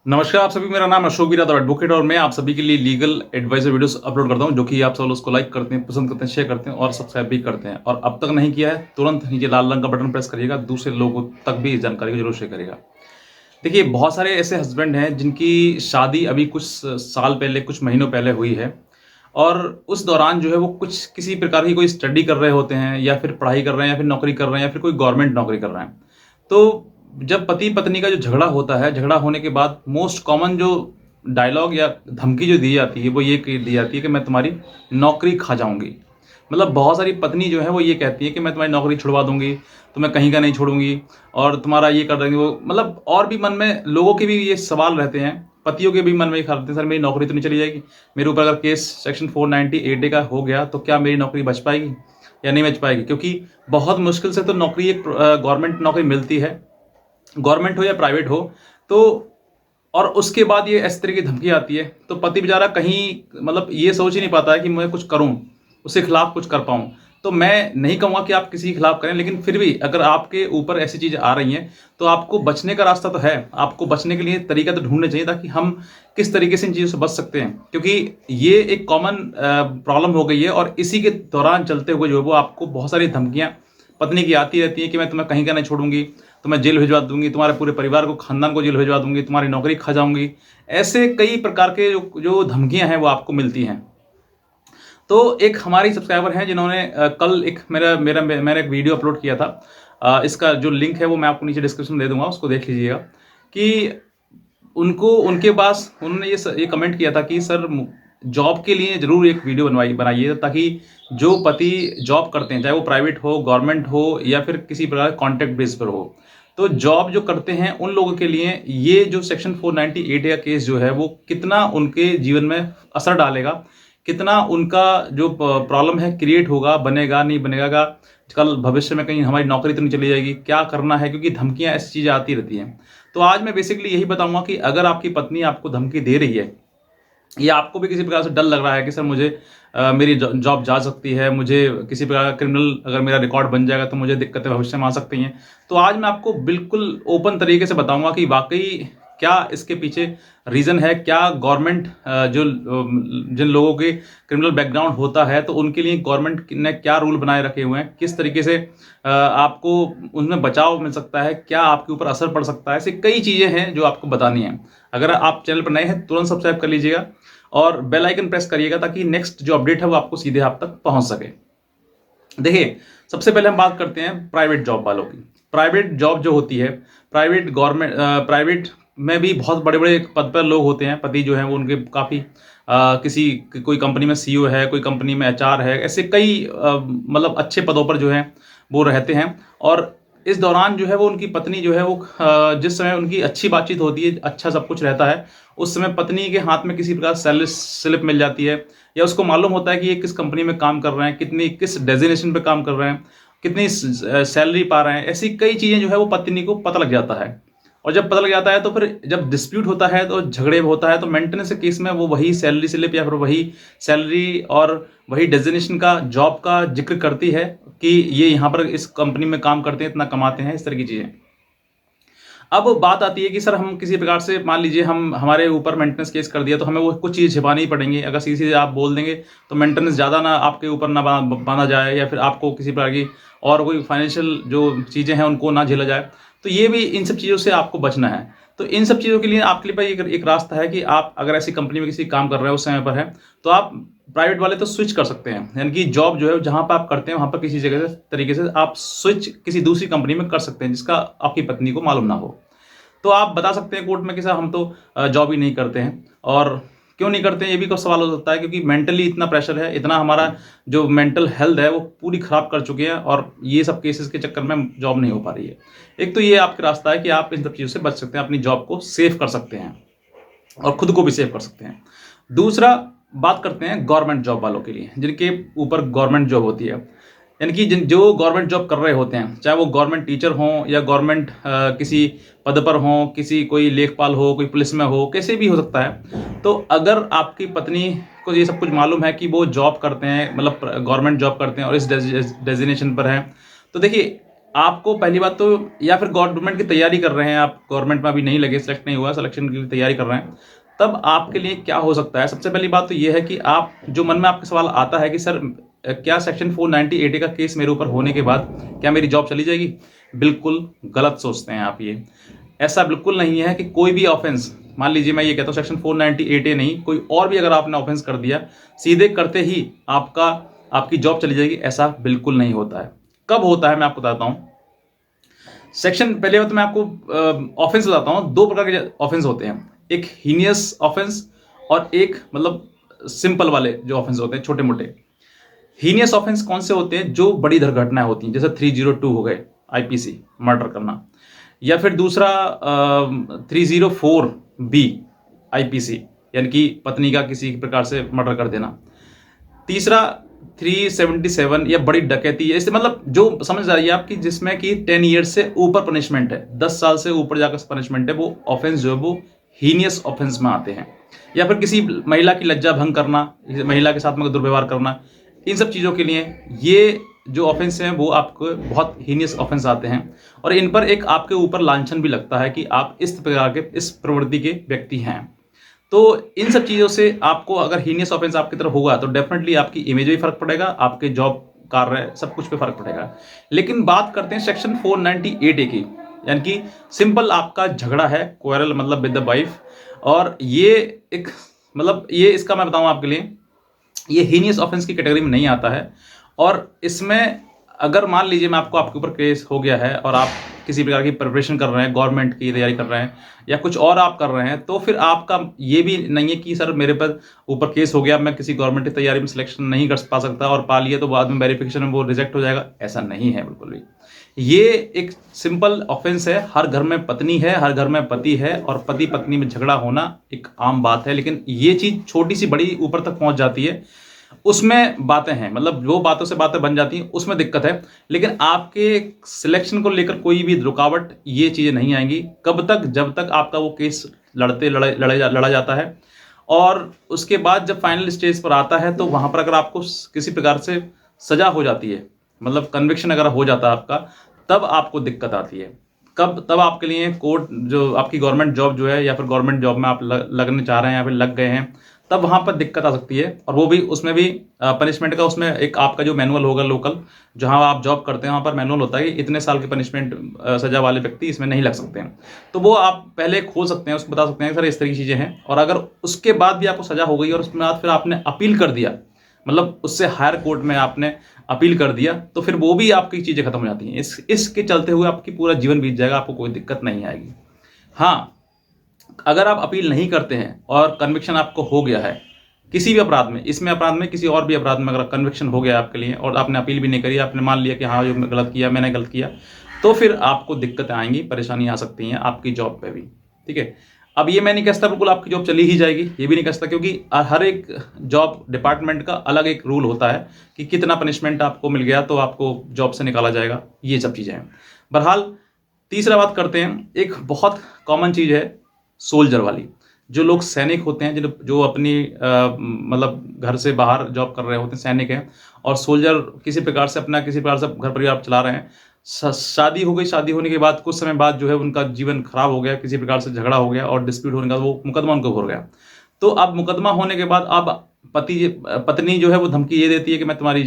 नमस्कार आप सभी, मेरा नाम अशोक वीरा एडवोकेट और मैं आप सभी के लिए लीगल एडवाइजर वीडियोस अपलोड करता हूं, जो कि आप सब लोग उसको लाइक करते हैं, पसंद करते हैं, शेयर करते हैं और सब्सक्राइब भी करते हैं। और अब तक नहीं किया है तुरंत नीचे लाल रंग का बटन प्रेस करिएगा, दूसरे लोगों तक भी इस जानकारी को जरूर शेयर करिएगा। देखिए, बहुत सारे ऐसे हस्बैंड हैं जिनकी शादी अभी कुछ साल पहले, कुछ महीनों पहले हुई है और उस दौरान जो है वो कुछ किसी प्रकार की कोई स्टडी कर रहे होते हैं या फिर पढ़ाई कर रहे हैं या फिर नौकरी कर रहे हैं या फिर कोई गवर्नमेंट नौकरी कर रहे हैं। तो जब पति पत्नी का जो झगड़ा होता है, झगड़ा होने के बाद मोस्ट कॉमन जो डायलॉग या धमकी जो दी जाती है वो ये दी जाती है कि मैं तुम्हारी नौकरी खा जाऊंगी। मतलब बहुत सारी पत्नी जो है वो ये कहती है कि मैं तुम्हारी नौकरी छुड़वा दूंगी, तुम्हें कहीं का नहीं छोड़ूंगी और तुम्हारा ये कर देंगे वो। मतलब और भी मन में लोगों के भी ये सवाल रहते हैं, पतियों के भी मन में ये ख्याल रहते हैं, सर मेरी नौकरी तो नहीं चली जाएगी, मेरे ऊपर अगर केस सेक्शन 498A का हो गया तो क्या मेरी नौकरी बच पाएगी या नहीं बच पाएगी। क्योंकि बहुत मुश्किल से तो नौकरी, एक गवर्नमेंट नौकरी मिलती है, गवर्नमेंट हो या प्राइवेट हो। तो और उसके बाद ये इस तरह की धमकी आती है तो पति बेचारा कहीं मतलब ये सोच ही नहीं पाता है कि मैं कुछ करूं, उसके खिलाफ कुछ कर पाऊं। तो मैं नहीं कहूंगा कि आप किसी के खिलाफ करें, लेकिन फिर भी अगर आपके ऊपर ऐसी चीज आ रही हैं तो आपको बचने का रास्ता तो है, आपको बचने के लिए तरीका तो ढूंढने चाहिए ताकि हम किस तरीके से इन चीजों से बच सकते हैं। क्योंकि ये एक कॉमन प्रॉब्लम हो गई है और इसी के दौरान चलते हुए जो है वो आपको बहुत सारी धमकियां पत्नी की आती रहती है कि मैं तुम्हें कहीं का नहीं छोड़ूंगी, तुम्हें जेल भिजवा दूंगी, तुम्हारे पूरे परिवार को, खानदान को जेल भिजवा दूंगी, तुम्हारी नौकरी खा जाऊंगी। ऐसे कई प्रकार के जो जो धमकियां हैं वो आपको मिलती हैं। तो एक हमारी सब्सक्राइबर हैं जिन्होंने कल एक मेरा मेरा मैंने एक वीडियो अपलोड किया था। इसका जो लिंक है वो मैं आपको नीचे डिस्क्रिप्शन में दे दूंगा, उसको देख लीजिएगा। कि उनको उनके पास उन्होंने ये कमेंट किया था कि सर जॉब के लिए जरूर एक वीडियो बनाइए ताकि जो पति जॉब करते हैं, चाहे वो प्राइवेट हो, गवर्नमेंट हो या फिर किसी प्रकार कॉन्ट्रैक्ट बेस पर हो, तो जॉब जो करते हैं उन लोगों के लिए ये जो सेक्शन 498 का केस जो है वो कितना उनके जीवन में असर डालेगा, कितना उनका जो प्रॉब्लम है क्रिएट होगा, बनेगा नहीं बनेगा, कल भविष्य में कहीं हमारी नौकरी तो नहीं चली जाएगी, क्या करना है, क्योंकि धमकियां ऐसी चीजें आती रहती हैं। तो आज मैं बेसिकली यही बताऊंगा कि अगर आपकी पत्नी आपको धमकी दे रही है या आपको भी किसी प्रकार से डर लग रहा है कि सर मुझे मेरी जॉब जा सकती है, मुझे किसी प्रकार का क्रिमिनल अगर मेरा रिकॉर्ड बन जाएगा तो मुझे दिक्कतें भविष्य में आ सकती हैं, तो आज मैं आपको बिल्कुल ओपन तरीके से बताऊंगा कि वाकई क्या इसके पीछे रीजन है, क्या गवर्नमेंट जो जिन लोगों के क्रिमिनल बैकग्राउंड होता है तो उनके लिए गवर्नमेंट ने क्या रूल बनाए रखे हुए हैं, किस तरीके से आपको उनमें बचाव मिल सकता है, क्या आपके ऊपर असर पड़ सकता है। ऐसी कई चीजें हैं जो आपको बतानी है। अगर आप चैनल पर नए हैं तुरंत सब्सक्राइब कर लीजिएगा और बेल आइकन प्रेस करिएगा ताकि नेक्स्ट जो अपडेट है वो आपको सीधे आप तक पहुंच सके। देखिए, सबसे पहले हम बात करते हैं प्राइवेट जॉब वालों की। प्राइवेट जॉब जो होती है, प्राइवेट गवर्नमेंट प्राइवेट में भी बहुत बड़े बड़े पद पर लोग होते हैं, पति जो हैं वो उनके काफ़ी किसी कोई कंपनी में सीईओ है, कोई कंपनी में एचआर है, ऐसे कई मतलब अच्छे पदों पर जो है वो रहते हैं। और इस दौरान जो है वो उनकी पत्नी जो है वो जिस समय उनकी अच्छी बातचीत होती है, अच्छा सब कुछ रहता है, उस समय पत्नी के हाथ में किसी प्रकार सैलरी स्लिप मिल जाती है या उसको मालूम होता है कि ये किस कंपनी में काम कर रहे हैं, कितनी किस डेजिग्नेशन पे काम कर रहे हैं, कितनी सैलरी पा रहे हैं, ऐसी कई चीज़ें जो है वो पत्नी को पता लग जाता है। और जब पता लग जाता है तो फिर जब डिस्प्यूट होता है तो झगड़े होता है तो मेंटेनेंस के केस में वो वही सैलरी स्लिप या फिर वही सैलरी और वही डेजिग्नेशन का जॉब का जिक्र करती है कि ये यहाँ पर इस कंपनी में काम करते हैं, इतना कमाते हैं, इस तरह की चीज़ें। अब बात आती है कि सर हम किसी प्रकार से मान लीजिए हम हमारे ऊपर मेंटेनेंस केस कर दिया तो हमें वो कुछ चीज़ छिपानी ही पड़ेंगी। अगर सीधे सीधे आप बोल देंगे तो मेंटेनेंस ज़्यादा ना आपके ऊपर ना बांधा जाए या फिर आपको किसी प्रकार की और कोई फाइनेंशियल जो चीज़ें हैं उनको ना झेला जाए। तो ये भी इन सब चीज़ों से आपको बचना है। तो इन सब चीज़ों के लिए आपके लिए एक रास्ता है कि आप अगर ऐसी कंपनी में किसी काम कर रहे हैं उस समय पर है तो आप प्राइवेट वाले तो स्विच कर सकते हैं, यानी कि जॉब जो है जहाँ पर आप करते हैं वहाँ पर किसी जगह से तरीके से आप स्विच किसी दूसरी कंपनी में कर सकते हैं जिसका आपकी पत्नी को मालूम ना हो। तो आप बता सकते हैं कोर्ट में कि सर हम तो जॉब ही नहीं करते हैं। और क्यों नहीं करते हैं ये भी कोई सवाल हो सकता है, क्योंकि मेंटली इतना प्रेशर है, इतना हमारा जो मेंटल हेल्थ है वो पूरी खराब कर चुके हैं और ये सब केसेस के चक्कर में जॉब नहीं हो पा रही है। एक तो ये आपका रास्ता है कि आप इन सब चीज़ों से बच सकते हैं, अपनी जॉब को सेव कर सकते हैं और खुद को भी सेव कर सकते हैं। दूसरा बात करते हैं गवर्नमेंट जॉब वालों के लिए, जिनके ऊपर गवर्नमेंट जॉब होती है, यानी कि जिन जो गवर्नमेंट जॉब कर रहे होते हैं, चाहे वो गवर्नमेंट टीचर हों या गवर्नमेंट किसी पद पर हों, किसी कोई लेखपाल हो, कोई पुलिस में हो, कैसे भी हो सकता है। तो अगर आपकी पत्नी को ये सब कुछ मालूम है कि वो जॉब करते हैं, मतलब गवर्नमेंट जॉब करते हैं और इस डेजिग्नेशन पर हैं, तो देखिए आपको पहली बात तो, या फिर गवर्नमेंट की तैयारी कर रहे हैं आप, गवर्नमेंट में अभी नहीं लगे, सिलेक्ट नहीं हुआ, सिलेक्शन की तैयारी कर रहे हैं, तब आपके लिए क्या हो सकता है। सबसे पहली बात तो ये है कि आप जो मन में आपके सवाल आता है कि सर क्या सेक्शन 490 का केस मेरे ऊपर होने के बाद क्या मेरी जॉब चली जाएगी, बिल्कुल गलत सोचते हैं आप। ये ऐसा बिल्कुल नहीं है कि कोई भी ऑफेंस, मान लीजिए मैं ये कहता हूँ सेक्शन 490 नहीं, कोई और भी अगर आपने ऑफेंस कर दिया, सीधे करते ही आपकी जॉब चली जाएगी, ऐसा बिल्कुल नहीं होता है। कब होता है मैं आपको बताता हूँ। सेक्शन, पहले तो मैं आपको ऑफेंस बताता हूँ। दो प्रकार के ऑफेंस होते हैं, एक हीनियस ऑफेंस और एक मतलब सिंपल वाले जो ऑफेंस होते हैं, छोटे मोटे। हीनियस ऑफेंस कौन से होते हैं, जो बड़ी दुर्घटनाएं होती हैं, जैसे 302 हो गए आईपीसी, मर्डर करना, या फिर दूसरा 304B आईपीसी, यानी कि पत्नी का किसी प्रकार से मर्डर कर देना। तीसरा 377 या बड़ी डकैती है, इससे मतलब जो समझ आ रही है आपकी, जिसमें कि 10 ईयर्स से ऊपर पनिशमेंट है, 10 साल से ऊपर जाकर पनिशमेंट है, वो ऑफेंस जो है वो हीनियस ऑफेंस में आते हैं। या फिर किसी महिला की लज्जा भंग करना, महिला के साथ में दुर्व्यवहार करना, इन सब चीज़ों के लिए ये जो ऑफेंस हैं वो आपको बहुत हीनियस ऑफेंस आते हैं, और इन पर एक आपके ऊपर लांछन भी लगता है कि आप इस प्रकार के, इस प्रवृत्ति के व्यक्ति हैं। तो इन सब चीज़ों से आपको अगर हीनियस ऑफेंस आपकी तरफ होगा तो डेफिनेटली आपकी इमेज में फर्क पड़ेगा, आपके जॉब, कार्य, सब कुछ पे फर्क पड़ेगा। लेकिन बात करते हैं सेक्शन 498 की, यानी कि सिंपल आपका झगड़ा है, क्वेरल मतलब विद द वाइफ, और ये एक मतलब ये इसका मैं बताऊं आपके लिए, ये हीनियस ऑफेंस की कैटेगरी में नहीं आता है। और इसमें अगर मान लीजिए मैं आपके ऊपर केस हो गया है और आप किसी प्रकार की प्रिपरेशन कर रहे हैं, गवर्नमेंट की तैयारी कर रहे हैं या कुछ और आप कर रहे हैं, तो फिर आपका ये भी नहीं है कि सर मेरे पर ऊपर केस हो गया, मैं किसी गवर्नमेंट की तैयारी में सिलेक्शन नहीं कर पा सकता, और पा लिया तो बाद में वेरिफिकेशन में वो रिजेक्ट हो जाएगा, ऐसा नहीं है बिल्कुल भी। ये एक सिंपल ऑफेंस है। हर घर में पत्नी है, हर घर में पति है, और पति पत्नी में झगड़ा होना एक आम बात है। लेकिन ये चीज छोटी सी बड़ी ऊपर तक पहुंच जाती है, उसमें बातें हैं, मतलब जो बातों से बातें बन जाती हैं उसमें दिक्कत है। लेकिन आपके सिलेक्शन को लेकर कोई भी रुकावट, ये चीजें नहीं आएंगी। कब तक, जब तक आपका वो केस लड़ा जाता है, और उसके बाद जब फाइनल स्टेज पर आता है तो वहां पर अगर आपको किसी प्रकार से सजा हो जाती है, मतलब कन्विक्शन अगर हो जाता है आपका, तब आपको दिक्कत आती है। कब, तब आपके लिए कोर्ट, जो आपकी गवर्नमेंट जॉब जो है, या फिर गवर्नमेंट जॉब में आप लगने चाह रहे हैं या फिर लग गए हैं, तब वहां पर दिक्कत आ सकती है। और वो भी, उसमें भी पनिशमेंट का, उसमें एक आपका जो मैनुअल होगा लोकल, जहां आप जॉब करते हैं वहां पर मैनुअल होता है कि इतने साल की पनिशमेंट सजा वाले व्यक्ति इसमें नहीं लग सकते हैं। तो वो आप पहले खोल सकते हैं, उसको बता सकते हैं सर इस तरह की चीजें हैं। और अगर उसके बाद भी आपको सजा हो गई और उसके बाद फिर आपने अपील कर दिया, मतलब उससे हायर कोर्ट में आपने अपील कर दिया, तो फिर वो भी आपकी चीजें खत्म हो जाती हैं। इसके चलते हुए आपकी पूरा जीवन बीत जाएगा, आपको कोई दिक्कत नहीं आएगी। हाँ, अगर आप अपील नहीं करते हैं और कन्विक्शन आपको हो गया है किसी भी अपराध में, इसमें अपराध में, किसी और भी अपराध में अगर कन्विक्शन हो गया आपके लिए और आपने अपील भी नहीं करी, आपने मान लिया कि हाँ जो गलत किया, मैंने गलत किया, तो फिर आपको दिक्कतें आएंगी, परेशानी आ सकती हैं आपकी जॉब पे भी। ठीक है, अब ये मैं नहीं कहता बिल्कुल आपकी जॉब चली ही जाएगी, ये भी नहीं कहता, क्योंकि हर एक जॉब डिपार्टमेंट का अलग एक रूल होता है कि कितना पनिशमेंट आपको मिल गया तो आपको जॉब से निकाला जाएगा, ये सब चीज़ें हैं। बहरहाल, तीसरा बात करते हैं, एक बहुत कॉमन चीज़ है सोल्जर वाली। जो लोग सैनिक होते हैं, जो अपनी मतलब घर से बाहर जॉब कर रहे होते हैं, सैनिक हैं, और सोल्जर किसी प्रकार से अपना, किसी प्रकार से घर परिवार चला रहे हैं, शादी हो गई, शादी होने के बाद कुछ समय बाद जो है उनका जीवन खराब हो गया, किसी प्रकार से झगड़ा हो गया और डिस्प्यूट होने का वो मुकदमा उनको हो गया। तो अब मुकदमा होने के बाद अब पत्नी जो है वो धमकी ये देती है कि मैं तुम्हारी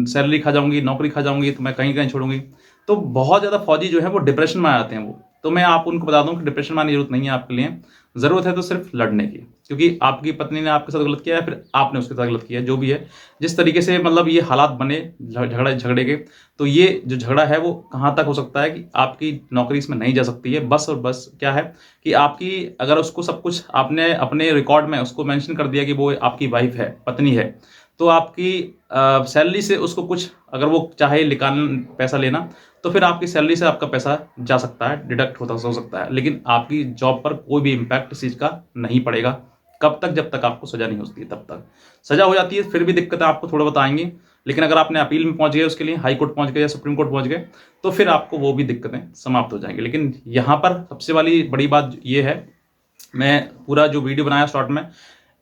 सैलरी खा जाऊंगी, नौकरी खा जाऊंगी, तो मैं कहीं कहीं छोड़ूंगी। तो बहुत ज़्यादा फौजी जो है वो डिप्रेशन में आ जाते हैं। वो तो मैं आप उनको बता दूं कि डिप्रेशन में आने की जरूरत नहीं है आपके लिए, जरूरत है तो सिर्फ लड़ने की, क्योंकि आपकी पत्नी ने आपके साथ गलत किया है, फिर आपने उसके साथ गलत किया, जो भी है, जिस तरीके से मतलब ये हालात बने झगड़े के, तो ये जो झगड़ा है वो कहाँ तक हो सकता है कि आपकी नौकरी इसमें नहीं जा सकती है। बस और बस क्या है कि आपकी, अगर उसको सब कुछ आपने अपने रिकॉर्ड में उसको मेंशन कर दिया कि वो आपकी वाइफ है, पत्नी है, तो आपकी सैलरी से उसको कुछ, अगर वो चाहे पैसा लेना, तो फिर आपकी सैलरी से आपका पैसा जा सकता है, डिडक्ट हो सकता है, लेकिन आपकी जॉब पर कोई भी इम्पैक्ट इस चीज़ का नहीं पड़ेगा। कब तक, जब तक आपको सजा नहीं होती है तब तक। सजा हो जाती है फिर भी दिक्कतें आपको थोड़ा बहुत आएंगी, लेकिन अगर आपने अपील में पहुंच गए, उसके लिए हाई कोर्ट पहुंच गए या सुप्रीम कोर्ट पहुंच गए, तो फिर आपको वो भी दिक्कतें समाप्त हो जाएंगी। लेकिन यहाँ पर सबसे वाली बड़ी बात ये है, मैं पूरा जो वीडियो बनाया शॉर्ट में,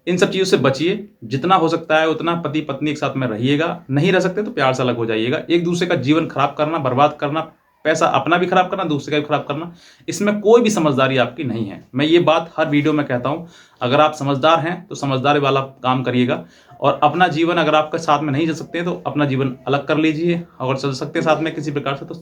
इन सब चीज़ों से बचिए, जितना हो सकता है उतना पति पत्नी एक साथ में रहिएगा, नहीं रह सकते तो प्यार से अलग हो जाइएगा। एक दूसरे का जीवन खराब करना, बर्बाद करना पैसा अपना भी खराब करना, दूसरे का भी खराब करना, इसमें कोई भी समझदारी आपकी नहीं है। मैं ये बात हर वीडियो में कहता हूं, अगर आप समझदार हैं तो समझदारी वाला काम करिएगा, और अपना जीवन अगर आपके साथ में नहीं चल सकते तो अपना जीवन अलग कर लीजिए, अगर चल सकते हैं साथ में किसी प्रकार से तो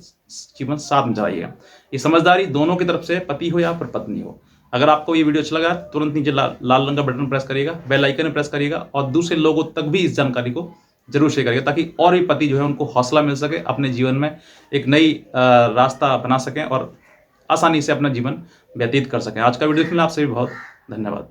जीवन साथ में चलाइएगा। ये समझदारी दोनों की तरफ से, पति हो या फिर पत्नी हो। अगर आपको ये वीडियो अच्छा लगा तुरंत नीचे लाल रंग का बटन प्रेस करिएगा, बेल आइकन प्रेस करिएगा, और दूसरे लोगों तक भी इस जानकारी को जरूर शेयर करिएगा, ताकि और भी पति जो है उनको हौसला मिल सके, अपने जीवन में एक नई रास्ता बना सकें और आसानी से अपना जीवन व्यतीत कर सकें। आज का वीडियो देखने के लिए आपसे भी बहुत धन्यवाद।